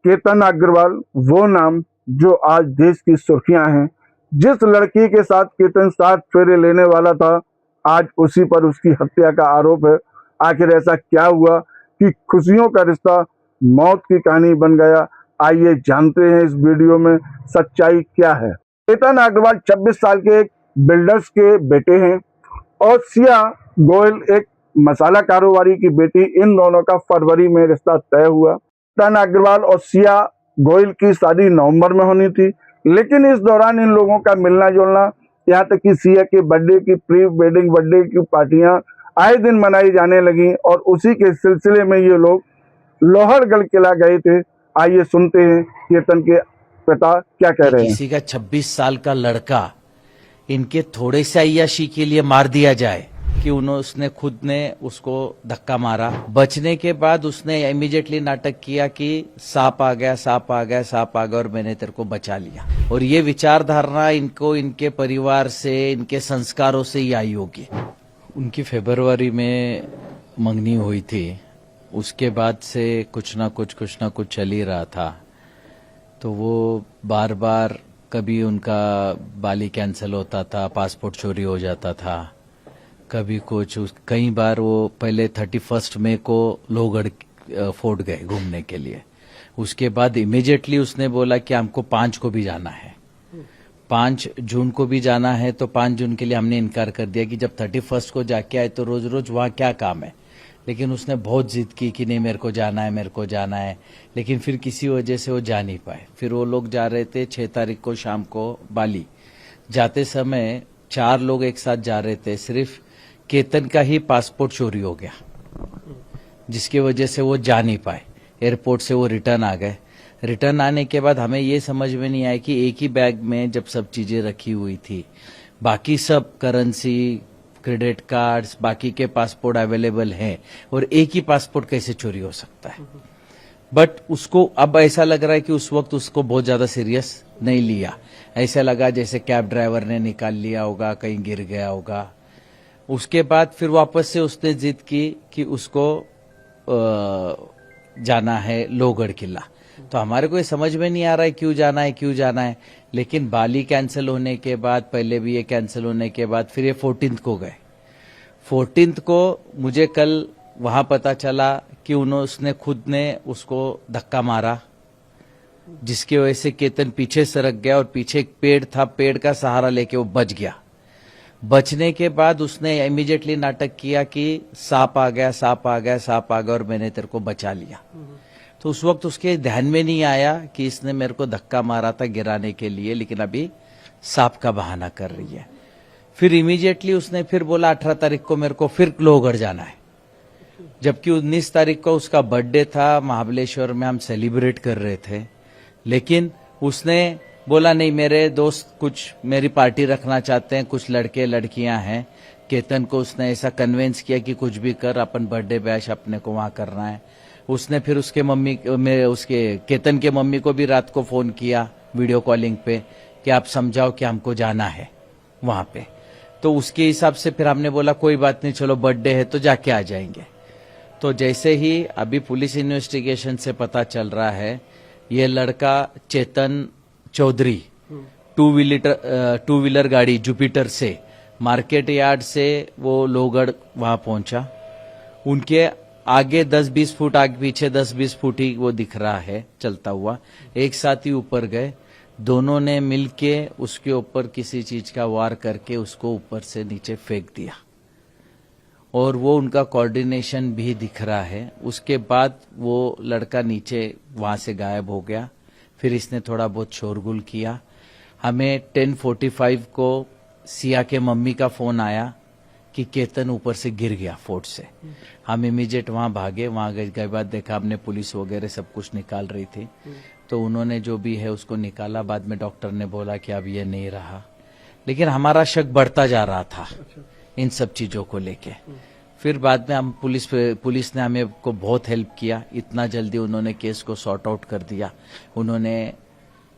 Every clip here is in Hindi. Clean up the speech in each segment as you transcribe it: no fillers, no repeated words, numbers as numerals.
केतन अग्रवाल वो नाम जो आज देश की सुर्खियां हैं। जिस लड़की के साथ केतन 7 फेरे लेने वाला था, आज उसी पर उसकी हत्या का आरोप है। आखिर ऐसा क्या हुआ कि खुशियों का रिश्ता मौत की कहानी बन गया? आइए जानते हैं इस वीडियो में सच्चाई क्या है। केतन अग्रवाल 26 साल के एक बिल्डर्स के बेटे हैं और सिया गोयल एक मसाला कारोबारी की बेटी। इन दोनों का फरवरी में रिश्ता तय हुआ। केतन अग्रवाल और सिया गोयल की शादी नवंबर में होनी थी, लेकिन इस दौरान इन लोगों का मिलना जुलना, यहाँ तक कि सिया के बर्थडे की प्री वेडिंग बर्थडे की पार्टियां आए दिन मनाई जाने लगी और उसी के सिलसिले में ये लोग लोहरगढ़ किला गए थे। आइए सुनते हैं केतन के पिता क्या कह रहे हैं। किसी का 26 साल का लड़का इनके थोड़े से अय्याशी के लिए मार दिया जाए कि उसने खुद ने उसको धक्का मारा। बचने के बाद उसने इमीडिएटली नाटक किया कि सांप आ गया, सांप आ गया, सांप आ गया और मैंने तेरे को बचा लिया। और ये विचारधारा इनको इनके परिवार से, इनके संस्कारों से ही आई होगी। उनकी फरवरी में मंगनी हुई थी, उसके बाद से कुछ ना कुछ चल ही रहा था। तो वो बार बार कभी उनका बाली कैंसिल होता था, पासपोर्ट चोरी हो जाता था, कभी कुछ। कई बार वो पहले 31 मई को लोहगढ़ फोर्ट गए घूमने के लिए। उसके बाद इमीडिएटली उसने बोला कि हमको 5 को भी जाना है, 5 जून को भी जाना है। तो 5 जून के लिए हमने इनकार कर दिया कि जब 31 को जाके आए तो रोज रोज वहाँ क्या काम है। लेकिन उसने बहुत जिद की कि नहीं मेरे को जाना है, मेरे को जाना है। लेकिन फिर किसी वजह से वो जा नहीं पाए। फिर वो लोग जा रहे थे 6 तारीख को शाम को बाली। जाते समय 4 लोग एक साथ जा रहे थे, सिर्फ केतन का ही पासपोर्ट चोरी हो गया, जिसकी वजह से वो जा नहीं पाए। एयरपोर्ट से वो रिटर्न आ गए। रिटर्न आने के बाद हमें ये समझ में नहीं आया कि एक ही बैग में जब सब चीजें रखी हुई थी, बाकी सब करेंसी, क्रेडिट कार्ड्स, बाकी के पासपोर्ट अवेलेबल हैं, और एक ही पासपोर्ट कैसे चोरी हो सकता है। बट उसको अब ऐसा लग रहा है कि उस वक्त उसको बहुत ज्यादा सीरियस नहीं लिया। ऐसा लगा जैसे कैब ड्राइवर ने निकाल लिया होगा, कहीं गिर गया होगा। उसके बाद फिर वापस से उसने जिद की कि उसको जाना है लोहगढ़ किला। तो हमारे को ये समझ में नहीं आ रहा है क्यों जाना है। लेकिन बाली कैंसिल होने के बाद, पहले भी ये कैंसिल होने के बाद, फिर ये 14 को गए। 14 को मुझे कल वहां पता चला कि उसने खुद ने उसको धक्का मारा, जिसकी वजह से केतन पीछे सरक गया और पीछे एक पेड़ था, पेड़ का सहारा लेके वो बच गया। बचने के बाद उसने इमीडिएटली नाटक किया कि सांप आ गया, सांप आ गया, सांप आ गया और मैंने तेरे को बचा लिया। तो उस वक्त उसके ध्यान में नहीं आया कि इसने मेरे को धक्का मारा था गिराने के लिए, लेकिन अभी सांप का बहाना कर रही है। फिर इमीडिएटली उसने फिर बोला 18 तारीख को मेरे को फिर लोहगढ़ जाना है, जबकि 19 तारीख को उसका बर्थडे था। महाबलेश्वर में हम सेलिब्रेट कर रहे थे, लेकिन उसने बोला नहीं, मेरे दोस्त कुछ मेरी पार्टी रखना चाहते हैं, कुछ लड़के लड़कियां हैं। केतन को उसने ऐसा कन्विंस किया कि कुछ भी कर, अपन बर्थडे बैश अपने को वहां करना है। उसने फिर उसके केतन के मम्मी को भी रात को फोन किया वीडियो कॉलिंग पे कि आप समझाओ कि हमको जाना है वहां पे। तो उसके हिसाब से फिर हमने बोला कोई बात नहीं, चलो बर्थडे है तो जाके आ जाएंगे। तो जैसे ही अभी पुलिस इन्वेस्टिगेशन से पता चल रहा है, ये लड़का चेतन चौधरी टू व्हीलर गाड़ी जुपिटर से मार्केट यार्ड से वो लोहगढ़ वहां पहुंचा। उनके आगे 10-20 फुट, आगे पीछे 10-20 फुट ही वो दिख रहा है चलता हुआ। एक साथ ही ऊपर गए, दोनों ने मिलके उसके ऊपर किसी चीज का वार करके उसको ऊपर से नीचे फेंक दिया, और वो उनका कोऑर्डिनेशन भी दिख रहा है। उसके बाद वो लड़का नीचे वहां से गायब हो गया। फिर इसने थोड़ा बहुत शोरगुल किया। हमें 10:45 को सिया के मम्मी का फोन आया कि केतन ऊपर से गिर गया फोर्ट से। हम इमीडिएट वहां भागे। वहां गए के बाद देखा हमने पुलिस वगैरह सब कुछ निकाल रही थी, तो उन्होंने जो भी है उसको निकाला। बाद में डॉक्टर ने बोला कि अब ये नहीं रहा, लेकिन हमारा शक बढ़ता जा रहा था इन सब चीजों को लेके। फिर बाद में हम पुलिस ने हमें को बहुत हेल्प किया। इतना जल्दी उन्होंने केस को सॉर्ट आउट कर दिया। उन्होंने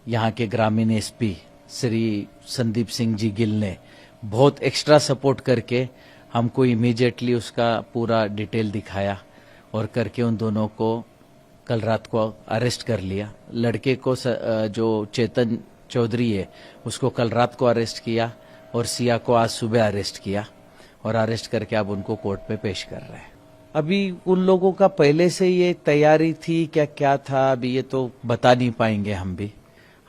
यहाँ के ग्रामीण एसपी श्री संदीप सिंह जी गिल ने बहुत एक्स्ट्रा सपोर्ट करके हमको इमीडिएटली उसका पूरा डिटेल दिखाया और करके उन दोनों को कल रात को अरेस्ट कर लिया। लड़के को जो चेतन चौधरी है उसको कल रात को अरेस्ट किया और सिया को आज सुबह अरेस्ट किया और अरेस्ट करके अब उनको कोर्ट पे पेश कर रहे हैं। अभी उन लोगों का पहले से ये तैयारी थी क्या था, अभी ये तो बता नहीं पाएंगे हम भी।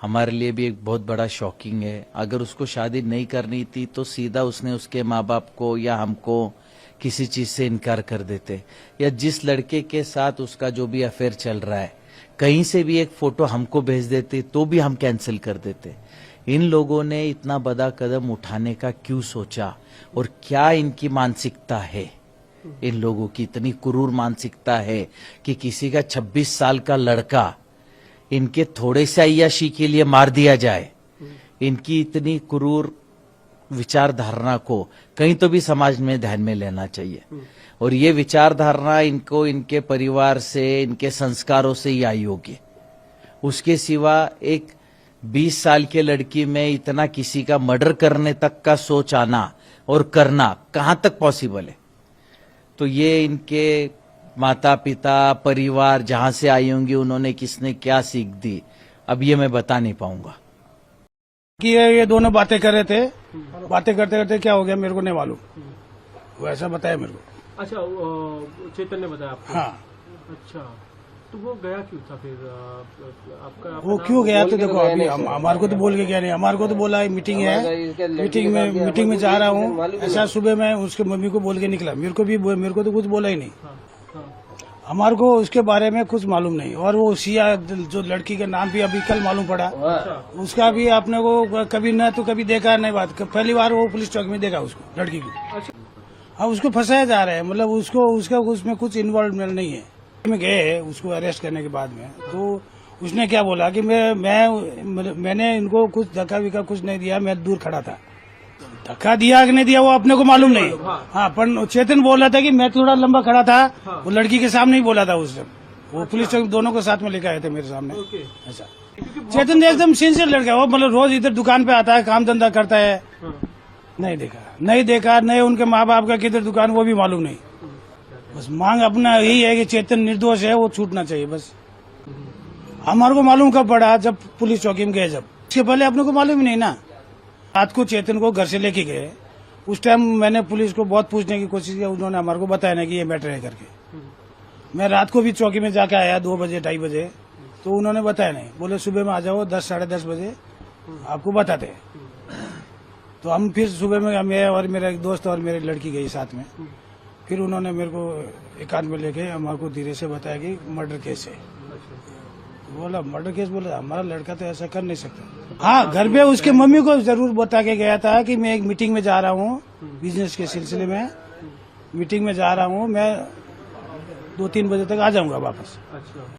हमारे लिए भी एक बहुत बड़ा शॉकिंग है। अगर उसको शादी नहीं करनी थी तो सीधा उसने उसके माँ बाप को या हमको किसी चीज से इनकार कर देते, या जिस लड़के के साथ उसका जो भी अफेयर चल रहा है कहीं से भी एक फोटो हमको भेज देते तो भी हम कैंसिल कर देते। इन लोगों ने इतना बड़ा कदम उठाने का क्यों सोचा और क्या इनकी मानसिकता है? इन लोगों की इतनी क्रूर मानसिकता है कि किसी का 26 साल का लड़का इनके थोड़े से अय्याशी के लिए मार दिया जाए। इनकी इतनी क्रूर विचारधारणा को कहीं तो भी समाज में ध्यान में लेना चाहिए। और ये विचारधारणा इनको इनके परिवार से, इनके संस्कारों से ही आई होगी। उसके सिवा एक 20 साल के लड़की में इतना किसी का मर्डर करने तक का सोच आना और करना कहां तक पॉसिबल है? तो ये इनके माता पिता, परिवार जहां से आई होंगी, उन्होंने किसने क्या सीख दी, अब ये मैं बता नहीं पाऊंगा। कि ये दोनों बातें कर रहे थे, बातें करते करते क्या हो गया मेरे को नहीं मालूम, वो ऐसा बताया मेरे को। अच्छा, चेतन ने बताया आपको? हाँ। अच्छा, तो वो गया क्यों था फिर? आपका वो क्यों गया तो देखो, अभी हमारे को तो बोल के गया नहीं, हमारे को तो बोला है मीटिंग है, मीटिंग में जा रहा हूँ ऐसा। सुबह मैं उसके मम्मी को बोल के निकला, मेरे को तो कुछ बोला ही नहीं। हमारे को उसके बारे में कुछ मालूम नहीं। और वो सिया जो लड़की का नाम भी अभी कल मालूम पड़ा, उसका भी आपने को कभी न तो कभी देखा नहीं, बात पहली बार वो पुलिस चौक में देखा उसको, लड़की को। हाँ, उसको फंसाया जा रहा है, मतलब उसका उसमें कुछ इन्वॉल्वमेंट नहीं है। में गए उसको अरेस्ट करने के बाद में, तो उसने क्या बोला कि मैंने इनको कुछ धक्का विक्का कुछ नहीं दिया, मैं दूर खड़ा था। धक्का दिया कि नहीं दिया वो अपने को मालूम नहीं। हाँ, पर चेतन बोल रहा था कि मैं थोड़ा लंबा खड़ा था, वो लड़की के सामने ही बोला था उस टाइम। वो पुलिस चौक दोनों को साथ में लेकर आए थे मेरे सामने। ऐसा चेतन एकदम सिंसियर लड़का है वो, मतलब रोज इधर दुकान पे आता है, काम धंधा करता है। नहीं देखा, नहीं उनके माँ बाप का किधर दुकान वो भी मालूम नहीं। बस मांग अपना यही है कि चेतन निर्दोष है, वो छूटना चाहिए बस। हमारे को मालूम कब पड़ा? जब पुलिस चौकी में गए, जब इसके पहले अपने को मालूम ही नहीं ना। रात को चेतन को घर से लेके गए, उस टाइम मैंने पुलिस को बहुत पूछने की कोशिश की, उन्होंने हमारे को बताया ना कि ये मैटर है करके। मैं रात को भी चौकी में जाके आया 2 बजे 2:30 बजे, तो उन्होंने बताया नहीं, बोले सुबह में आ जाओ 10 साढ़े 10 बजे आपको बताते। तो हम फिर सुबह में मैं और मेरा एक दोस्त और मेरी लड़की गई साथ में। फिर उन्होंने मेरे को एकांत में लेके हमारे को धीरे से बताया कि मर्डर केस है। बोला मर्डर केस, बोला हमारा लड़का तो ऐसा कर नहीं सकता। हाँ, घर पे उसके मम्मी को जरूर बता के गया था कि मैं एक मीटिंग में जा रहा हूँ, बिजनेस के सिलसिले में मीटिंग में जा रहा हूँ, मैं 2-3 बजे तक आ जाऊंगा वापस।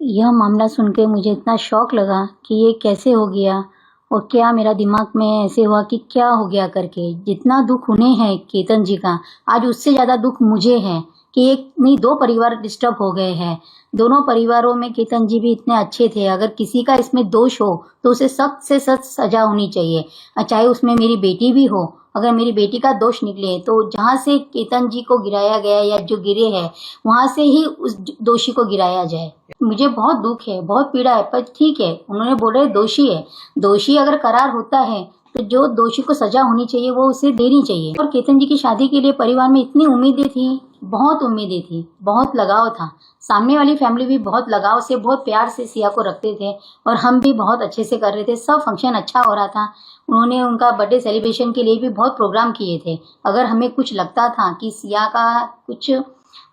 यह मामला सुनकर मुझे इतना शौक लगा कि ये कैसे हो गया और क्या मेरा दिमाग में ऐसे हुआ कि क्या हो गया करके। जितना दुख उन्हें है केतन जी का, आज उससे ज़्यादा दुख मुझे है कि एक नहीं 2 परिवार डिस्टर्ब हो गए हैं। दोनों परिवारों में केतन जी भी इतने अच्छे थे। अगर किसी का इसमें दोष हो तो उसे सख्त से सख्त सजा होनी चाहिए, चाहे उसमें मेरी बेटी भी हो। अगर मेरी बेटी का दोष निकले तो जहाँ से केतन जी को गिराया गया या जो गिरे हैं वहाँ से ही उस दोषी को गिराया जाए। मुझे बहुत दुख है, बहुत पीड़ा है, पर ठीक है, उन्होंने बोले दोषी है, दोषी अगर करार होता है तो जो दोषी को सजा होनी चाहिए वो उसे देनी चाहिए। और केतन जी की शादी के लिए परिवार में इतनी उम्मीदें थी, बहुत उम्मीदें थी, बहुत लगाव था। सामने वाली फैमिली भी बहुत लगाव से, बहुत प्यार से सिया को रखते थे और हम भी बहुत अच्छे से कर रहे थे। सब फंक्शन अच्छा हो रहा था। उन्होंने उनका बर्थडे सेलिब्रेशन के लिए भी बहुत प्रोग्राम किए थे। अगर हमें कुछ लगता था कि सिया का कुछ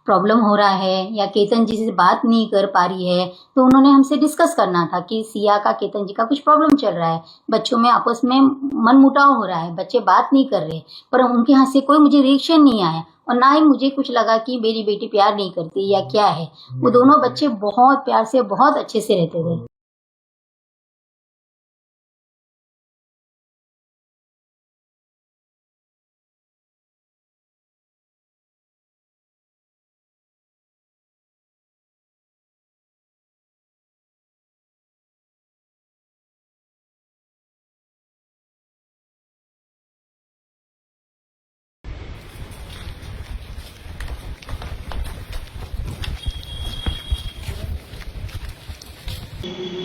प्रॉब्लम हो रहा है या केतन जी से बात नहीं कर पा रही है, तो उन्होंने हमसे डिस्कस करना था कि सिया का केतन जी का कुछ प्रॉब्लम चल रहा है, बच्चों में आपस में मनमुटाव हो रहा है, बच्चे बात नहीं कर रहे। पर उनके यहाँ से कोई मुझे रिएक्शन नहीं आया और ना ही मुझे कुछ लगा कि मेरी बेटी प्यार नहीं करती या क्या है। वो दोनों बच्चे बहुत प्यार से, बहुत अच्छे से रहते थे।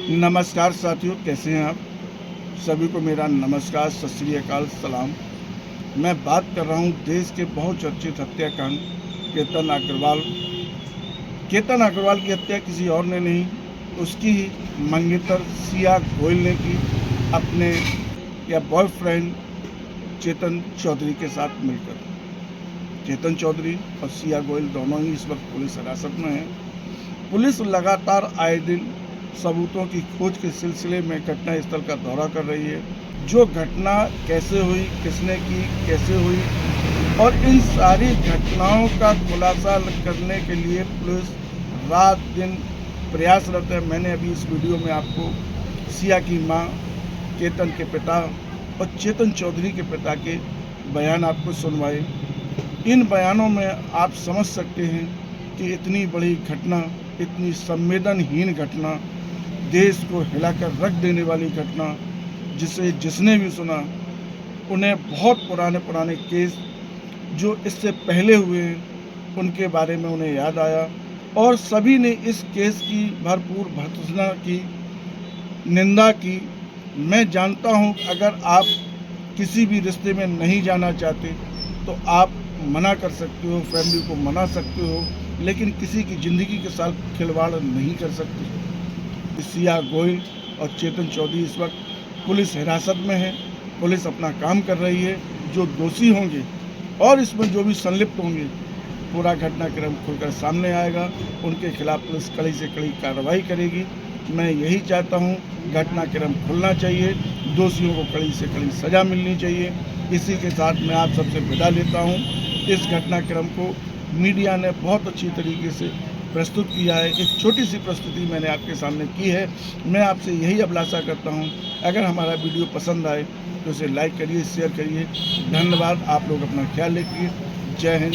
नमस्कार साथियों, कैसे हैं आप? सभी को मेरा नमस्कार, सत श्री अकाल, सलाम। मैं बात कर रहा हूं देश के बहुत चर्चित हत्याकांड केतन अग्रवाल। केतन अग्रवाल की हत्या किसी और ने नहीं, उसकी ही मंगेतर सिया गोयल ने की, अपने या बॉयफ्रेंड चेतन चौधरी के साथ मिलकर। चेतन चौधरी और सिया गोयल दोनों ही इस वक्त पुलिस हिरासत में हैं। पुलिस लगातार आए दिन सबूतों की खोज के सिलसिले में घटनास्थल का दौरा कर रही है। जो घटना कैसे हुई, किसने की, कैसे हुई, और इन सारी घटनाओं का खुलासा करने के लिए पुलिस रात दिन प्रयासरत है। मैंने अभी इस वीडियो में आपको सिया की मां, केतन के पिता और चेतन चौधरी के पिता के बयान आपको सुनवाए। इन बयानों में आप समझ सकते हैं कि इतनी बड़ी घटना, इतनी संवेदनहीन घटना, देश को हिलाकर रख देने वाली घटना, जिसने भी सुना उन्हें बहुत पुराने केस जो इससे पहले हुए हैं उनके बारे में उन्हें याद आया, और सभी ने इस केस की भरपूर भर्त्सना की, निंदा की। मैं जानता हूं अगर आप किसी भी रिश्ते में नहीं जाना चाहते तो आप मना कर सकते हो, फैमिली को मना सकते हो, लेकिन किसी की ज़िंदगी के साथ खिलवाड़ नहीं कर सकते। सिया गोयल और चेतन चौधरी इस वक्त पुलिस हिरासत में है। पुलिस अपना काम कर रही है। जो दोषी होंगे और इसमें जो भी संलिप्त होंगे, पूरा घटनाक्रम खुलकर सामने आएगा। उनके खिलाफ पुलिस कड़ी से कड़ी कार्रवाई करेगी। मैं यही चाहता हूं, घटनाक्रम खुलना चाहिए, दोषियों को कड़ी से कड़ी सज़ा मिलनी चाहिए। इसी के साथ मैं आप सबसे विदा लेता हूं। इस घटनाक्रम को मीडिया ने बहुत अच्छी तरीके से प्रस्तुत किया है। एक छोटी सी प्रस्तुति मैंने आपके सामने की है। मैं आपसे यही अभिलाषा करता हूं, अगर हमारा वीडियो पसंद आए तो इसे लाइक करिए, शेयर करिए। धन्यवाद। आप लोग अपना ख्याल रखिए। जय हिंद।